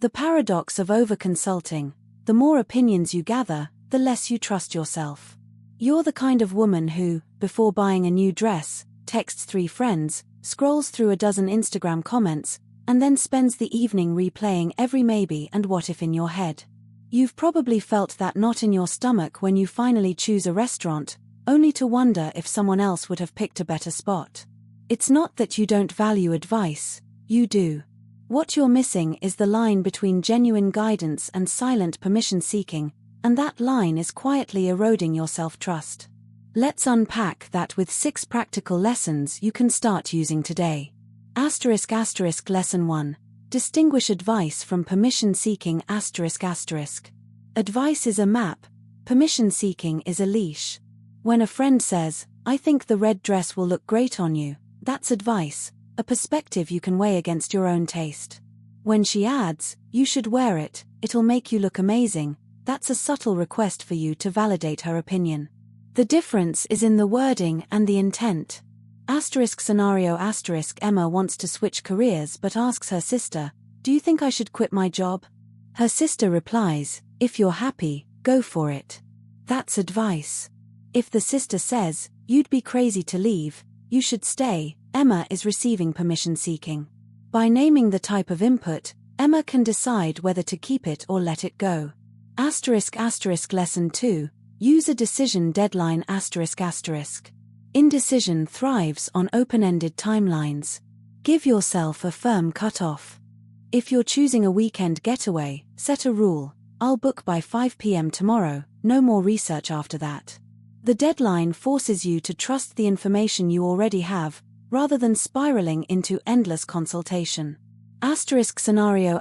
The paradox of overconsulting: the more opinions you gather, the less you trust yourself. You're the kind of woman who, before buying a new dress, texts 3 friends, scrolls through a dozen Instagram comments, and then spends the evening replaying every maybe and what if in your head. You've probably felt that knot in your stomach when you finally choose a restaurant, only to wonder if someone else would have picked a better spot. It's not that you don't value advice, you do. What you're missing is the line between genuine guidance and silent permission-seeking, and that line is quietly eroding your self-trust. Let's unpack that with 6 practical lessons you can start using today. Lesson 1. Distinguish advice from permission-seeking. Advice is a map, permission-seeking is a leash. When a friend says, "I think the red dress will look great on you," that's advice, a perspective you can weigh against your own taste. When she adds, "You should wear it, it'll make you look amazing," that's a subtle request for you to validate her opinion. The difference is in the wording and the intent. Scenario: Emma wants to switch careers but asks her sister, "Do you think I should quit my job?" Her sister replies, "If you're happy, go for it." That's advice. If the sister says, "You'd be crazy to leave, you should stay," Emma is receiving permission-seeking. By naming the type of input, Emma can decide whether to keep it or let it go. Lesson 2. Use a decision deadline. Indecision thrives on open-ended timelines. Give yourself a firm cutoff. If you're choosing a weekend getaway, set a rule: "I'll book by 5 p.m. tomorrow, no more research after that." The deadline forces you to trust the information you already have, rather than spiraling into endless consultation. Scenario: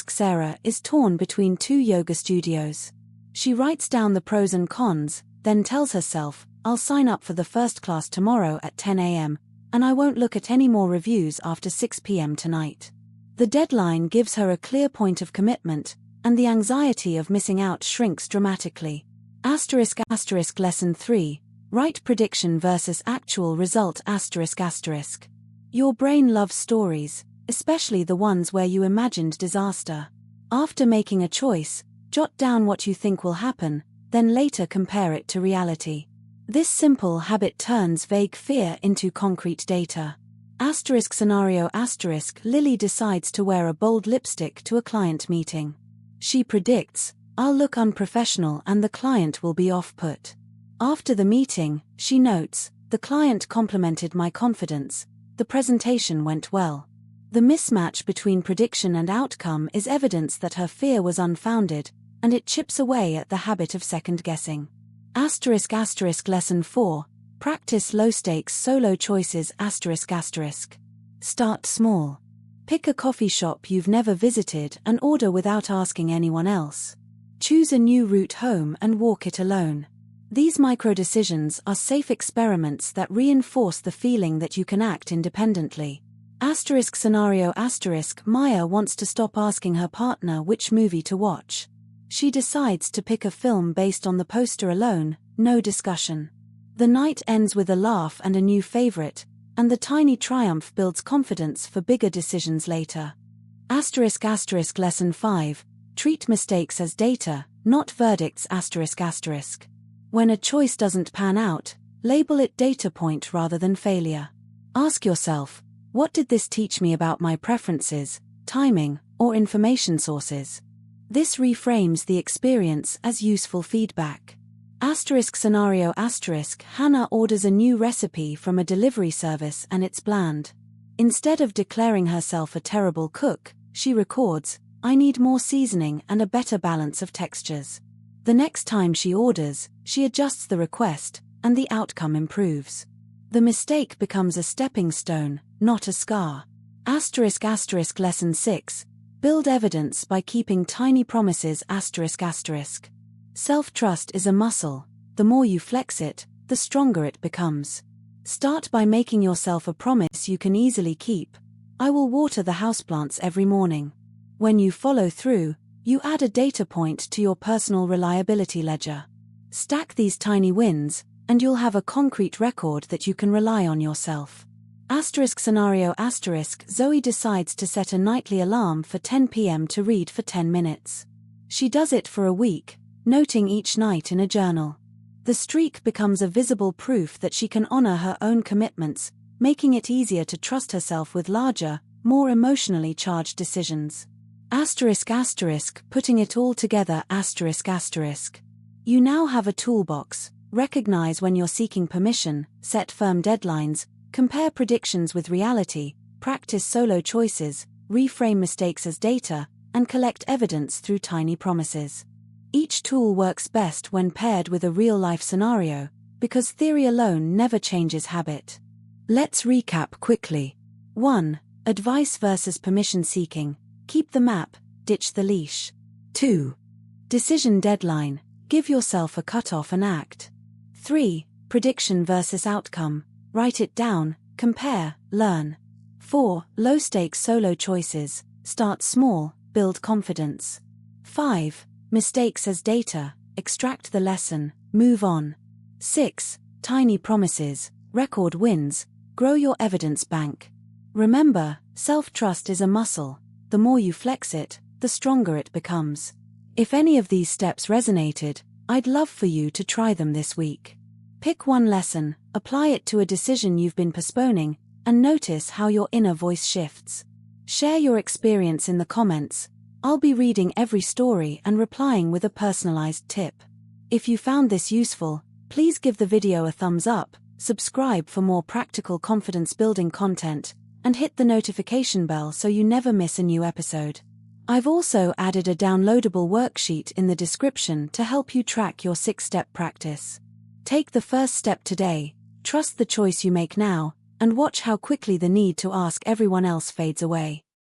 Sarah is torn between 2 yoga studios. She writes down the pros and cons, then tells herself, "I'll sign up for the first class tomorrow at 10 a.m., and I won't look at any more reviews after 6 p.m. tonight." The deadline gives her a clear point of commitment, and the anxiety of missing out shrinks dramatically. Lesson 3. Right prediction versus actual result. Your brain loves stories, especially the ones where you imagined disaster. After making a choice, jot down what you think will happen, then later compare it to reality. This simple habit turns vague fear into concrete data. Scenario: Lily decides to wear a bold lipstick to a client meeting. She predicts, "I'll look unprofessional and the client will be off-put." After the meeting, she notes, "The client complimented my confidence, the presentation went well." The mismatch between prediction and outcome is evidence that her fear was unfounded, and it chips away at the habit of second-guessing. Lesson 4. Practice low-stakes solo choices. Start small. Pick a coffee shop you've never visited and order without asking anyone else. Choose a new route home and walk it alone. These micro-decisions are safe experiments that reinforce the feeling that you can act independently. Scenario: Maya wants to stop asking her partner which movie to watch. She decides to pick a film based on the poster alone, no discussion. The night ends with a laugh and a new favorite, and the tiny triumph builds confidence for bigger decisions later. Lesson 5. Treat mistakes as data, not verdicts. When a choice doesn't pan out, label it data point rather than failure. Ask yourself, what did this teach me about my preferences, timing, or information sources? This reframes the experience as useful feedback. Scenario: Hannah orders a new recipe from a delivery service and it's bland. Instead of declaring herself a terrible cook, she records, "I need more seasoning and a better balance of textures." The next time she orders, she adjusts the request, and the outcome improves. The mistake becomes a stepping stone, not a scar. Lesson 6. Build evidence by keeping tiny promises. Self-trust is a muscle. The more you flex it, the stronger it becomes. Start by making yourself a promise you can easily keep. "I will water the houseplants every morning." When you follow through, you add a data point to your personal reliability ledger. Stack these tiny wins, and you'll have a concrete record that you can rely on yourself. Scenario Zoe decides to set a nightly alarm for 10 p.m. to read for 10 minutes. She does it for a week, noting each night in a journal. The streak becomes a visible proof that she can honor her own commitments, making it easier to trust herself with larger, more emotionally charged decisions. Putting it all together You now have a toolbox. Recognize when you're seeking permission, set firm deadlines, compare predictions with reality, practice solo choices, reframe mistakes as data, and collect evidence through tiny promises. Each tool works best when paired with a real-life scenario, because theory alone never changes habit. Let's recap quickly. 1. Advice versus permission seeking. Keep the map, ditch the leash. 2. Decision deadline. Give yourself a cutoff and act. 3. Prediction versus outcome. Write it down, compare, learn. 4. Low-stakes solo choices. Start small, build confidence. 5. Mistakes as data. Extract the lesson, move on. 6. Tiny promises. Record wins. Grow your evidence bank. Remember, self-trust is a muscle. The more you flex it, the stronger it becomes. If any of these steps resonated, I'd love for you to try them this week. Pick one lesson, apply it to a decision you've been postponing, and notice how your inner voice shifts. Share your experience in the comments. I'll be reading every story and replying with a personalized tip. If you found this useful, please give the video a thumbs up, subscribe for more practical confidence-building content, and hit the notification bell so you never miss a new episode. I've also added a downloadable worksheet in the description to help you track your 6-step practice. Take the first step today, trust the choice you make now, and watch how quickly the need to ask everyone else fades away.